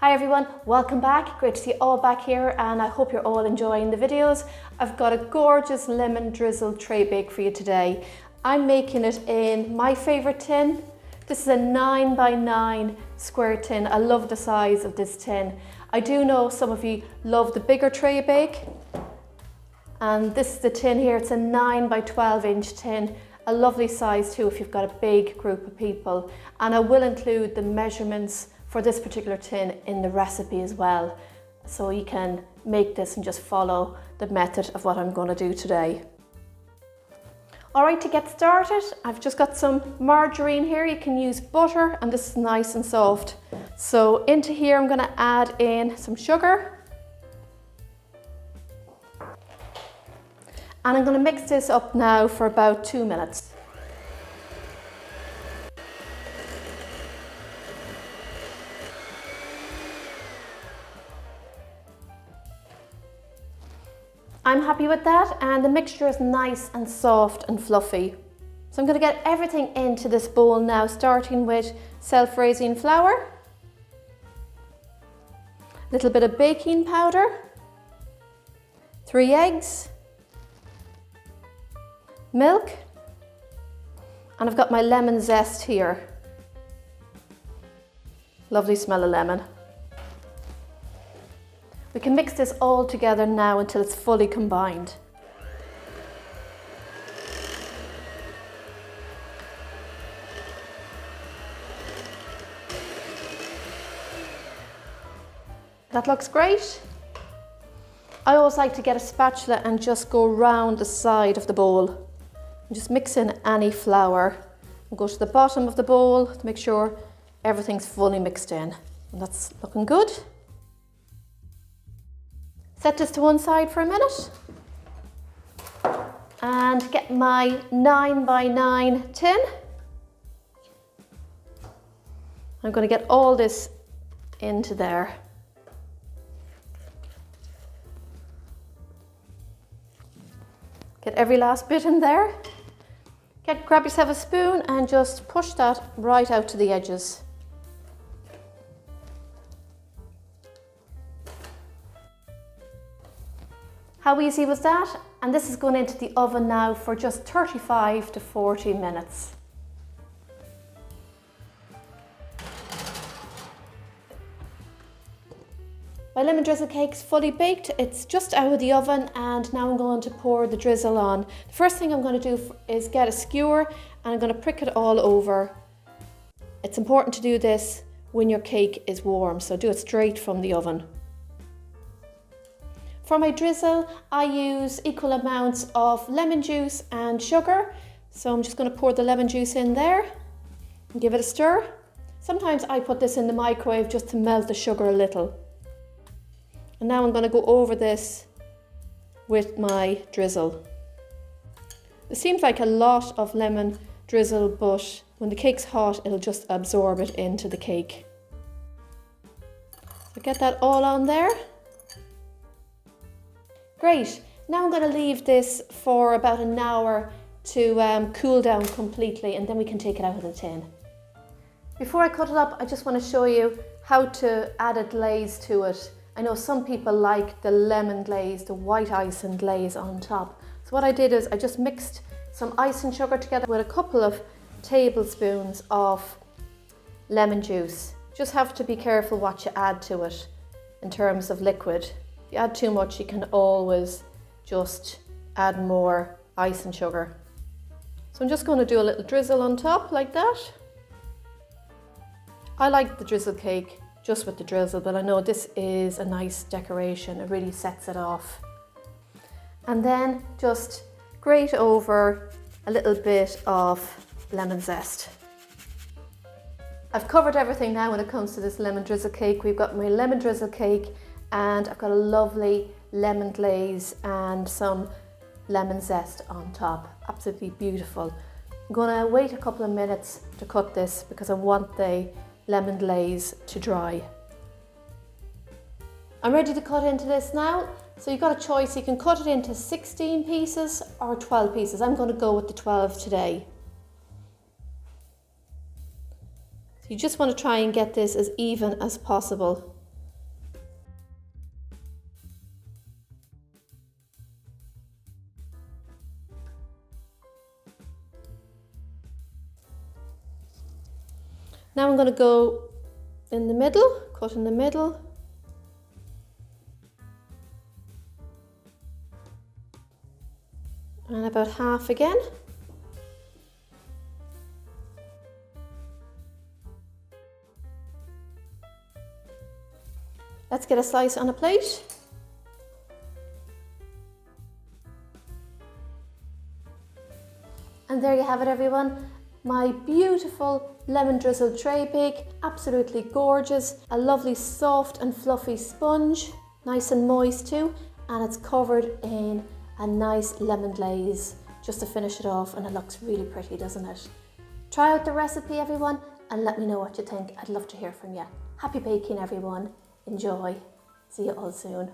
Hi everyone, welcome back. Great to see you all back here and I hope you're all enjoying the videos. I've got a gorgeous lemon drizzle tray bake for you today. I'm making it in my favourite tin. This is a 9x9 square tin. I love the size of this tin. I do know some of you love the bigger tray bake. And this is the tin here, it's a 9x12 inch tin. A lovely size too if you've got a big group of people. And I will include the measurements for this particular tin in the recipe as well. So you can make this and just follow the method of what I'm going to do today. All right, to get started, I've just got some margarine here. You can use butter and this is nice and soft. So into here I'm going to add in some sugar. And I'm going to mix this up now for about 2 minutes. I'm happy with that and the mixture is nice and soft and fluffy. So I'm going to get everything into this bowl now, starting with self-raising flour, a little bit of baking powder, 3 eggs, milk, and I've got my lemon zest here. Lovely smell of lemon. We can mix this all together now until it's fully combined. That looks great. I always like to get a spatula and just go round the side of the bowl. And just mix in any flour. And go to the bottom of the bowl to make sure everything's fully mixed in. And that's looking good. Set this to one side for a minute and get my 9x9 tin. I'm going to get all this into there. Get every last bit in there. Grab yourself a spoon and just push that right out to the edges. How easy was that? And this is going into the oven now for just 35 to 40 minutes. My lemon drizzle cake's fully baked. It's just out of the oven and now I'm going to pour the drizzle on. The first thing I'm going to do is get a skewer and I'm going to prick it all over. It's important to do this when your cake is warm, so do it straight from the oven. For my drizzle, I use equal amounts of lemon juice and sugar. So I'm just going to pour the lemon juice in there and give it a stir. Sometimes I put this in the microwave just to melt the sugar a little. And now I'm going to go over this with my drizzle. It seems like a lot of lemon drizzle, but when the cake's hot, it'll just absorb it into the cake. So get that all on there. Great, now I'm going to leave this for about an hour to cool down completely and then we can take it out of the tin. Before I cut it up, I just want to show you how to add a glaze to it. I know some people like the lemon glaze, the white icing glaze on top. So what I did is I just mixed some icing sugar together with a couple of tablespoons of lemon juice. Just have to be careful what you add to it in terms of liquid. If you add too much, you can always just add more ice and sugar. So I'm just going to do a little drizzle on top like that. I like the drizzle cake just with the drizzle, but I know this is a nice decoration. It really sets it off. And then just grate over a little bit of lemon zest. I've covered everything now when it comes to this lemon drizzle cake. We've got my lemon drizzle cake and I've got a lovely lemon glaze and some lemon zest on top. Absolutely beautiful. I'm going to wait a couple of minutes to cut this because I want the lemon glaze to dry. I'm ready to cut into this now. So you've got a choice. You can cut it into 16 pieces or 12 pieces. I'm going to go with the 12 today. So you just want to try and get this as even as possible. going to go in the middle, cut in the middle. And about half again. Let's get a slice on a plate. And there you have it, everyone. My beautiful lemon drizzle tray bake, absolutely gorgeous. A lovely soft and fluffy sponge, nice and moist too. And it's covered in a nice lemon glaze just to finish it off, and it looks really pretty, doesn't it? Try out the recipe, everyone, and let me know what you think. I'd love to hear from you. Happy baking, everyone. Enjoy. See you all soon.